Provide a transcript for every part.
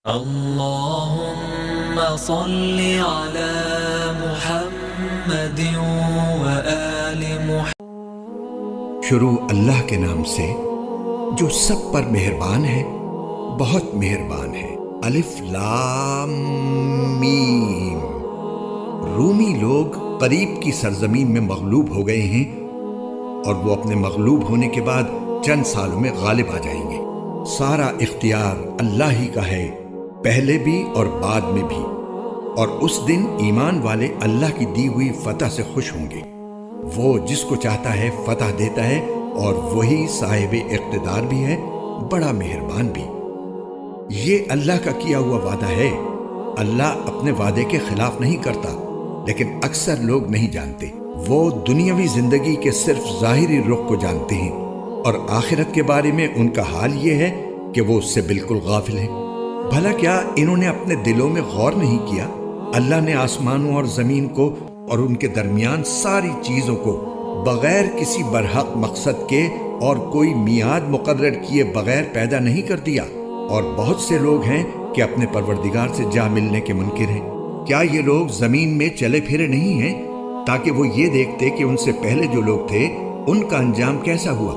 اللهم صل على محمد وآل محمد۔ شروع اللہ کے نام سے جو سب پر مہربان ہے، بہت مہربان ہے۔ الف لام میم۔ رومی لوگ قریب کی سرزمین میں مغلوب ہو گئے ہیں اور وہ اپنے مغلوب ہونے کے بعد چند سالوں میں غالب آ جائیں گے۔ سارا اختیار اللہ ہی کا ہے، پہلے بھی اور بعد میں بھی، اور اس دن ایمان والے اللہ کی دی ہوئی فتح سے خوش ہوں گے۔ وہ جس کو چاہتا ہے فتح دیتا ہے اور وہی صاحب اقتدار بھی ہے، بڑا مہربان بھی۔ یہ اللہ کا کیا ہوا وعدہ ہے۔ اللہ اپنے وعدے کے خلاف نہیں کرتا، لیکن اکثر لوگ نہیں جانتے۔ وہ دنیاوی زندگی کے صرف ظاہری رخ کو جانتے ہیں، اور آخرت کے بارے میں ان کا حال یہ ہے کہ وہ اس سے بالکل غافل ہیں۔ بھلا کیا انہوں نے اپنے دلوں میں غور نہیں کیا؟ اللہ نے آسمانوں اور زمین کو اور ان کے درمیان ساری چیزوں کو بغیر کسی برحق مقصد کے اور کوئی میعاد مقرر کیے بغیر پیدا نہیں کر دیا، اور بہت سے لوگ ہیں کہ اپنے پروردگار سے جا ملنے کے منکر ہیں۔ کیا یہ لوگ زمین میں چلے پھرے نہیں ہیں تاکہ وہ یہ دیکھتے کہ ان سے پہلے جو لوگ تھے ان کا انجام کیسا ہوا؟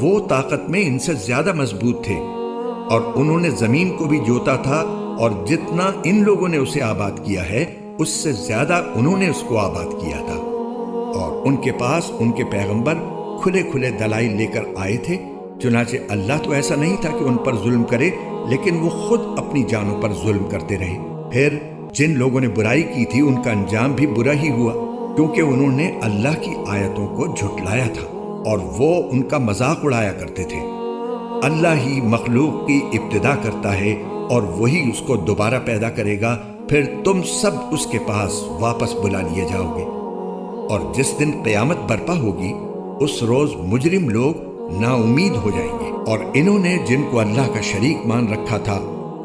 وہ طاقت میں ان سے زیادہ مضبوط تھے، اور انہوں نے زمین کو بھی جوتا تھا، اور جتنا ان لوگوں نے اسے آباد کیا ہے اس سے زیادہ انہوں نے اس کو آباد کیا تھا۔ اور ان کے پاس ان کے پیغمبر کھلے کھلے دلائل لے کر آئے تھے، چنانچہ اللہ تو ایسا نہیں تھا کہ ان پر ظلم کرے، لیکن وہ خود اپنی جانوں پر ظلم کرتے رہے۔ پھر جن لوگوں نے برائی کی تھی ان کا انجام بھی برا ہی ہوا، کیونکہ انہوں نے اللہ کی آیتوں کو جھٹلایا تھا اور وہ ان کا مذاق اڑایا کرتے تھے۔ اللہ ہی مخلوق کی ابتدا کرتا ہے اور وہی اس کو دوبارہ پیدا کرے گا، پھر تم سب اس کے پاس واپس بلا لیے جاؤ گے۔ اور جس دن قیامت برپا ہوگی اس روز مجرم لوگ نا امید ہو جائیں گے، اور انہوں نے جن کو اللہ کا شریک مان رکھا تھا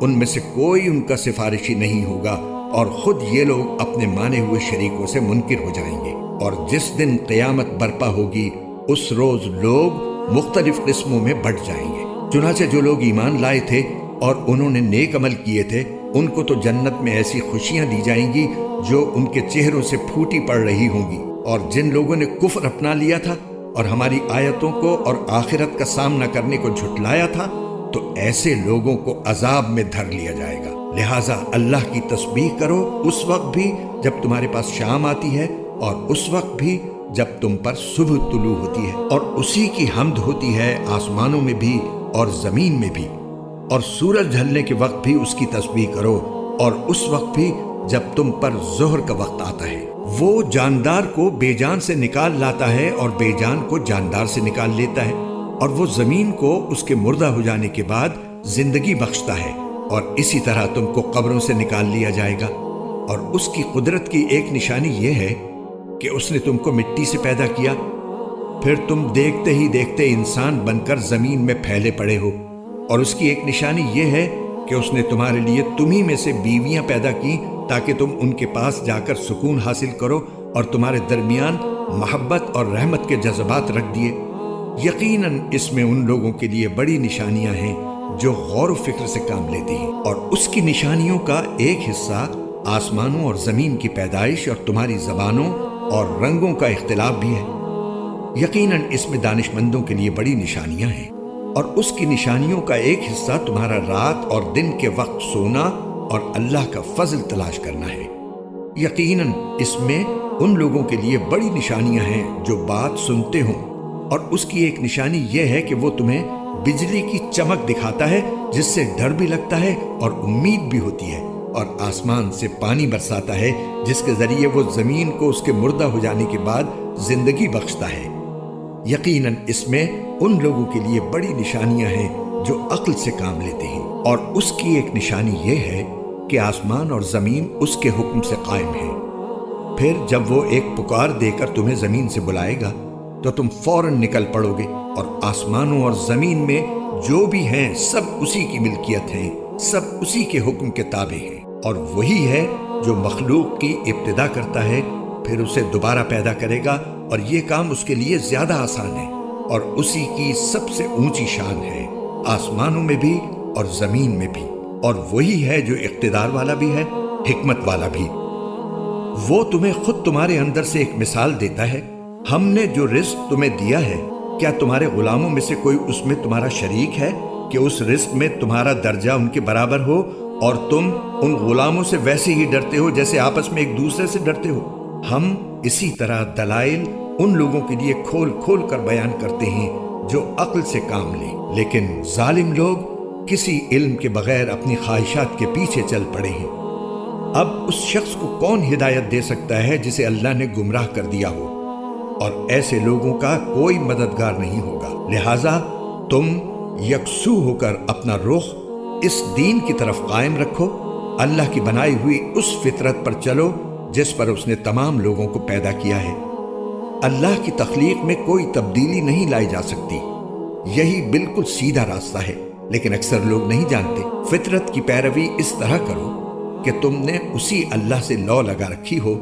ان میں سے کوئی ان کا سفارشی نہیں ہوگا، اور خود یہ لوگ اپنے مانے ہوئے شریکوں سے منکر ہو جائیں گے۔ اور جس دن قیامت برپا ہوگی اس روز لوگ مختلف قسموں میں بٹ جائیں گے۔ چنانچہ جو لوگ ایمان لائے تھے اور انہوں نے نیک عمل کیے تھے ان کو تو جنت میں ایسی خوشیاں دی جائیں گی جو ان کے چہروں سے پھوٹی پڑ رہی ہوں گی، اور جن لوگوں نے کفر اپنا لیا تھا اور ہماری آیتوں کو اور آخرت کا سامنا کرنے کو جھٹلایا تھا تو ایسے لوگوں کو عذاب میں دھر لیا جائے گا۔ لہٰذا اللہ کی تسبیح کرو اس وقت بھی جب تمہارے پاس شام آتی ہے، اور اس وقت بھی جب تم پر صبح طلوع ہوتی ہے، اور اسی کی حمد ہوتی ہے آسمانوں میں بھی اور زمین میں بھی۔ اور سورج ڈھلنے کے وقت بھی اس کی تسبیح کرو، اور اس وقت بھی جب تم پر ظہر کا وقت آتا ہے۔ وہ جاندار کو بے جان سے نکال لاتا ہے اور بے جان کو جاندار سے نکال لیتا ہے، اور وہ زمین کو اس کے مردہ ہو جانے کے بعد زندگی بخشتا ہے، اور اسی طرح تم کو قبروں سے نکال لیا جائے گا۔ اور اس کی قدرت کی ایک نشانی یہ ہے کہ اس نے تم کو مٹی سے پیدا کیا، پھر تم دیکھتے ہی دیکھتے انسان بن کر زمین میں پھیلے پڑے ہو۔ اور اس کی ایک نشانی یہ ہے کہ اس نے تمہارے لیے تمہیں میں سے بیویاں پیدا کی تاکہ تم ان کے پاس جا کر سکون حاصل کرو، اور تمہارے درمیان محبت اور رحمت کے جذبات رکھ دیے۔ یقیناً اس میں ان لوگوں کے لیے بڑی نشانیاں ہیں جو غور و فکر سے کام لیتے ہیں۔ اور اس کی نشانیوں کا ایک حصہ آسمانوں اور زمین کی پیدائش اور تمہاری زبانوں اور رنگوں کا اختلاف بھی ہے۔ یقیناً اس میں دانش مندوں کے لیے بڑی نشانیاں ہیں۔ اور اس کی نشانیوں کا ایک حصہ تمہارا رات اور دن کے وقت سونا اور اللہ کا فضل تلاش کرنا ہے۔ یقیناً اس میں ان لوگوں کے لیے بڑی نشانیاں ہیں جو بات سنتے ہوں۔ اور اس کی ایک نشانی یہ ہے کہ وہ تمہیں بجلی کی چمک دکھاتا ہے جس سے ڈر بھی لگتا ہے اور امید بھی ہوتی ہے، اور آسمان سے پانی برساتا ہے جس کے ذریعے وہ زمین کو اس کے مردہ ہو جانے کے بعد زندگی بخشتا ہے۔ یقیناً اس میں ان لوگوں کے لیے بڑی نشانیاں ہیں جو عقل سے کام لیتے ہیں۔ اور اس کی ایک نشانی یہ ہے کہ آسمان اور زمین اس کے حکم سے قائم ہیں۔ پھر جب وہ ایک پکار دے کر تمہیں زمین سے بلائے گا تو تم فوراً نکل پڑو گے، اور آسمانوں اور زمین میں جو بھی ہیں سب اسی کی ملکیت ہیں، سب اسی کے حکم کے تابع ہیں۔ اور وہی ہے جو مخلوق کی ابتدا کرتا ہے، پھر اسے دوبارہ پیدا کرے گا، اور یہ کام اس کے لیے زیادہ آسان ہے، اور اسی کی سب سے اونچی شان ہے آسمانوں میں بھی اور زمین میں بھی۔ اور وہی ہے جو اقتدار والا بھی ہے، حکمت والا بھی۔ وہ تمہیں خود تمہارے اندر سے ایک مثال دیتا ہے۔ ہم نے جو رزق تمہیں دیا ہے، کیا تمہارے غلاموں میں سے کوئی اس میں تمہارا شریک ہے کہ اس رزق میں تمہارا درجہ ان کے برابر ہو، اور تم ان غلاموں سے ویسے ہی ڈرتے ہو جیسے آپس میں ایک دوسرے سے ڈرتے ہو؟ ہم اسی طرح دلائل ان لوگوں کے لیے کھول کھول کر بیان کرتے ہیں جو عقل سے کام لیں، لیکن ظالم لوگ کسی علم کے بغیر اپنی خواہشات کے پیچھے چل پڑے ہیں۔ اب اس شخص کو کون ہدایت دے سکتا ہے جسے اللہ نے گمراہ کر دیا ہو؟ اور ایسے لوگوں کا کوئی مددگار نہیں ہوگا۔ لہٰذا تم یکسو ہو کر اپنا رخ اس دین کی طرف قائم رکھو، اللہ کی بنائی ہوئی اس فطرت پر چلو جس پر اس نے تمام لوگوں کو پیدا کیا ہے۔ اللہ کی تخلیق میں کوئی تبدیلی نہیں لائی جا سکتی، یہی بالکل سیدھا راستہ ہے، لیکن اکثر لوگ نہیں جانتے۔ فطرت کی پیروی اس طرح کرو کہ تم نے اسی اللہ سے لو لگا رکھی ہو،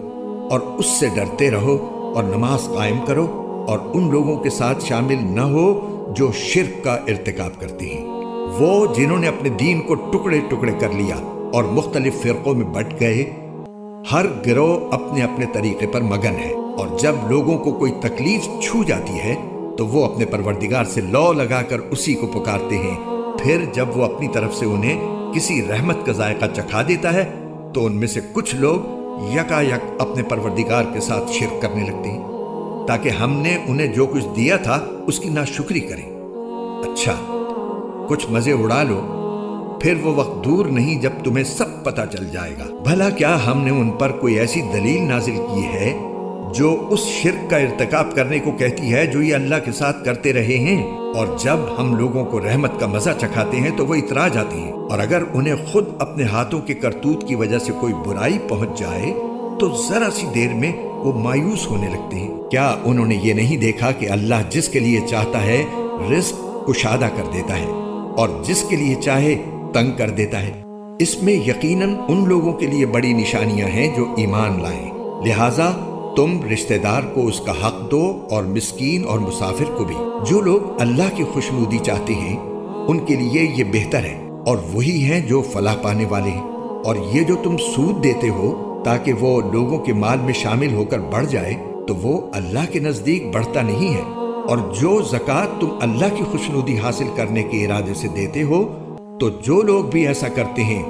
اور اس سے ڈرتے رہو اور نماز قائم کرو، اور ان لوگوں کے ساتھ شامل نہ ہو جو شرک کا ارتکاب کرتے ہیں، وہ جنہوں نے اپنے دین کو ٹکڑے ٹکڑے کر لیا اور مختلف فرقوں میں بٹ گئے۔ ہر گروہ اپنے اپنے طریقے پر مگن ہے، اور جب لوگوں کو کوئی تکلیف چھو جاتی ہے تو وہ اپنے پروردگار سے لو لگا کر اسی کو پکارتے ہیں۔ پھر جب وہ اپنی طرف سے انہیں کسی رحمت کا ذائقہ چکھا دیتا ہے تو ان میں سے کچھ لوگ یکا یک اپنے پروردگار کے ساتھ شرک کرنے لگتے ہیں تاکہ ہم نے انہیں جو کچھ دیا تھا اس کی ناشکری کریں۔ اچھا، کچھ مزے اڑا لو، پھر وہ وقت دور نہیں جب تمہیں سب پتہ چل جائے گا۔ بھلا کیا ہم نے ان پر کوئی ایسی دلیل نازل کی ہے جو اس شرک کا ارتکاب کرنے کو کہتی ہے جو یہ اللہ کے ساتھ کرتے رہے ہیں؟ اور جب ہم لوگوں کو رحمت کا مزہ چکھاتے ہیں تو وہ اترا جاتے ہیں، اور اگر انہیں خود اپنے ہاتھوں کے کرتوت کی وجہ سے کوئی برائی پہنچ جائے تو ذرا سی دیر میں وہ مایوس ہونے لگتے ہیں۔ کیا انہوں نے یہ نہیں دیکھا کہ اللہ جس کے لیے چاہتا ہے رزق کشادہ کر دیتا ہے اور جس کے لیے چاہے تنگ کر دیتا ہے؟ اس میں یقیناً ان لوگوں کے لیے بڑی نشانیاں ہیں جو ایمان لائیں۔ لہٰذا تم رشتہ دار کو اس کا حق دو، اور مسکین اور مسافر کو بھی۔ جو لوگ اللہ کی خوشنودی چاہتے ہیں ان کے لیے یہ بہتر ہے، اور وہی ہیں جو فلاح پانے والے ہیں۔ اور یہ جو تم سود دیتے ہو تاکہ وہ لوگوں کے مال میں شامل ہو کر بڑھ جائے تو وہ اللہ کے نزدیک بڑھتا نہیں ہے۔ اور جو زکوٰۃ تم اللہ کی خوشنودی حاصل کرنے کے ارادے سے دیتے ہو تو جو لوگ بھی ایسا کرتے ہیں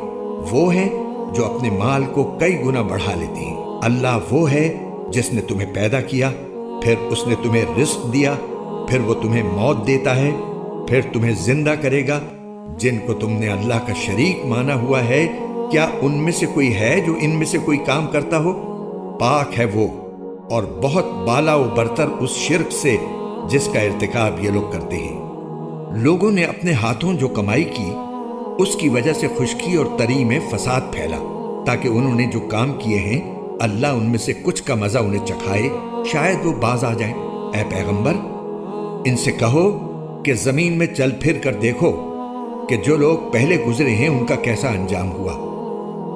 وہ ہیں جو اپنے مال کو کئی گنا بڑھا لیتے ہیں۔ اللہ وہ ہے جس نے تمہیں پیدا کیا، پھر اس نے تمہیں رزق دیا، پھر وہ تمہیں موت دیتا ہے، پھر تمہیں زندہ کرے گا۔ جن کو تم نے اللہ کا شریک مانا ہوا ہے، کیا ان میں سے کوئی ہے جو ان میں سے کوئی کام کرتا ہو؟ پاک ہے وہ، اور بہت بالا و برتر اس شرک سے جس کا ارتکاب یہ لوگ کرتے ہیں۔ لوگوں نے اپنے ہاتھوں جو کمائی کی اس کی وجہ سے خشکی اور تری میں فساد پھیلا، تاکہ انہوں نے جو کام کیے ہیں اللہ ان میں سے کچھ کا مزہ انہیں چکھائے، شاید وہ باز آ جائیں۔ اے پیغمبر، ان سے کہو کہ زمین میں چل پھر کر دیکھو کہ جو لوگ پہلے گزرے ہیں ان کا کیسا انجام ہوا۔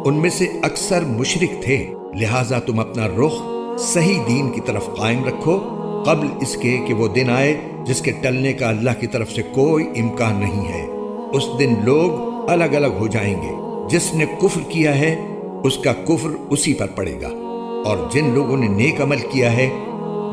ان میں سے اکثر مشرک تھے، لہٰذا تم اپنا رخ صحیح دین کی طرف قائم رکھو قبل اس کے کہ وہ دن آئے جس کے ٹلنے کا اللہ کی طرف سے کوئی امکان نہیں ہے۔ اس دن لوگ الگ الگ ہو جائیں گے، جس نے کفر کیا ہے اس کا کفر اسی پر پڑے گا، اور جن لوگوں نے نیک عمل کیا ہے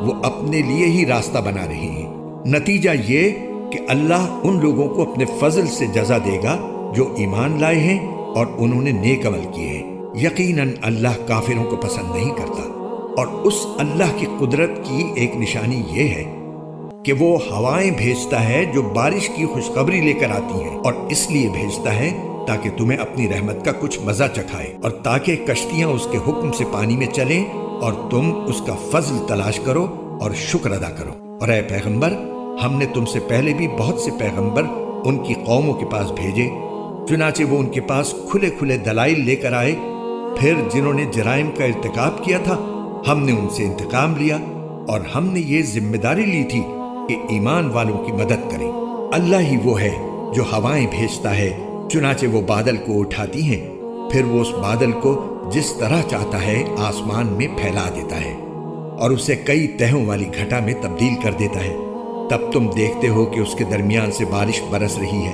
وہ اپنے لیے ہی راستہ بنا رہے ہیں۔ نتیجہ یہ کہ اللہ ان لوگوں کو اپنے فضل سے جزا دے گا جو ایمان لائے ہیں اور انہوں نے نیک عمل کیے ہیں۔ یقیناً اللہ کافروں کو پسند نہیں کرتا۔ اور اس اللہ کی قدرت کی ایک نشانی یہ ہے کہ وہ ہوائیں بھیجتا ہے جو بارش کی خوشخبری لے کر آتی ہیں، اور اس لیے بھیجتا ہے تاکہ تمہیں اپنی رحمت کا کچھ مزہ چکھائے، اور تاکہ کشتیاں اس کے حکم سے پانی میں چلیں اور تم اس کا فضل تلاش کرو اور شکر ادا کرو۔ اور اے پیغمبر، ہم نے تم سے پہلے بھی بہت سے پیغمبر ان کی قوموں کے پاس بھیجے، چنانچہ وہ ان کے پاس کھلے کھلے دلائل لے کر آئے۔ پھر جنہوں نے جرائم کا ارتکاب کیا تھا ہم نے ان سے انتقام لیا، اور ہم نے یہ ذمہ داری لی تھی کہ ایمان والوں کی مدد کریں۔ اللہ ہی وہ ہے جو ہوائیں بھیجتا ہے، چنانچہ وہ بادل کو اٹھاتی ہیں، پھر وہ اس بادل کو جس طرح چاہتا ہے آسمان میں پھیلا دیتا ہے اور اسے کئی تہوں والی گھٹا میں تبدیل کر دیتا ہے۔ تب تم دیکھتے ہو کہ اس کے درمیان سے بارش برس رہی ہے،